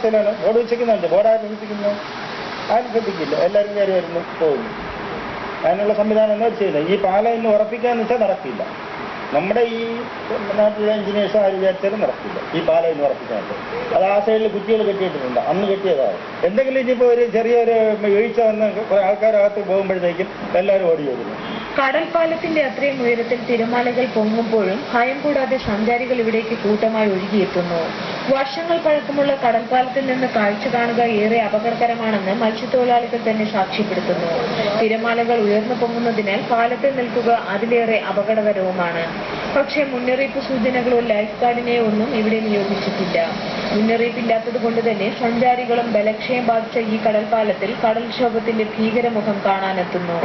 അവസ്ഥയിലാണ്. Board വെച്ചിരിക്കുന്നുണ്ട്, board ആരും ശ്രദ്ധിക്കുന്നു, ആരും ശ്രദ്ധിക്കില്ല, എല്ലാവരും കയറി വരുന്നു പോകുന്നു. അതിനുള്ള സംവിധാനം എന്താ ചെയ്യുന്നത്? ഈ പാലം ഇന്ന് ഉറപ്പിക്കാന്ന് വെച്ചാൽ നടക്കില്ല. നമ്മുടെ ഈ നാട്ടിലെ എഞ്ചിനീയേഴ്സ് ആര് വിചാരിച്ചാലും നടക്കില്ല ഈ പാലം ഇന്ന് ഉറപ്പിക്കാനായിട്ട്. അത് ആ സൈഡിൽ കുറ്റികൾ കെട്ടിയിട്ടിട്ടുണ്ട്, അന്ന് കെട്ടിയതാണ്. എന്തെങ്കിലും ഇനിയിപ്പോൾ ഒരു ചെറിയൊരു വീഴ്ച വന്ന് കുറെ ആൾക്കാരകത്ത് പോകുമ്പോഴത്തേക്കും എല്ലാവരും ഓടി വരുന്നു. കടൽപ്പാലത്തിന്റെ അത്രയും ഉയരത്തിൽ തിരമാലകൾ പൊങ്ങുമ്പോഴും ഭയം കൂടാതെ സഞ്ചാരികൾ ഇവിടേക്ക് കൂട്ടമായി ഒഴുകിയെത്തുന്നു. വർഷങ്ങൾ പഴക്കമുള്ള കടൽപ്പാലത്തിൽ നിന്ന് കാഴ്ച കാണുക ഏറെ അപകടകരമാണെന്ന് മത്സ്യത്തൊഴിലാളികൾ തന്നെ സാക്ഷ്യപ്പെടുത്തുന്നു. തിരമാലകൾ ഉയർന്നു പൊങ്ങുന്നതിനാൽ പാലത്തിൽ നിൽക്കുക അതിലേറെ അപകടകരവുമാണ്. പക്ഷേ മുന്നറിയിപ്പ് സൂചനകളോ ലൈഫ് ഗാർഡിനെയോ ഒന്നും ഇവിടെ നിയോഗിച്ചിട്ടില്ല. മുന്നറിയിപ്പില്ലാത്തത് കൊണ്ട് തന്നെ സഞ്ചാരികളും ബലക്ഷയം ബാധിച്ച ഈ കടൽപ്പാലത്തിൽ കടൽക്ഷോഭത്തിന്റെ ഭീകരമുഖം കാണാനെത്തുന്നു.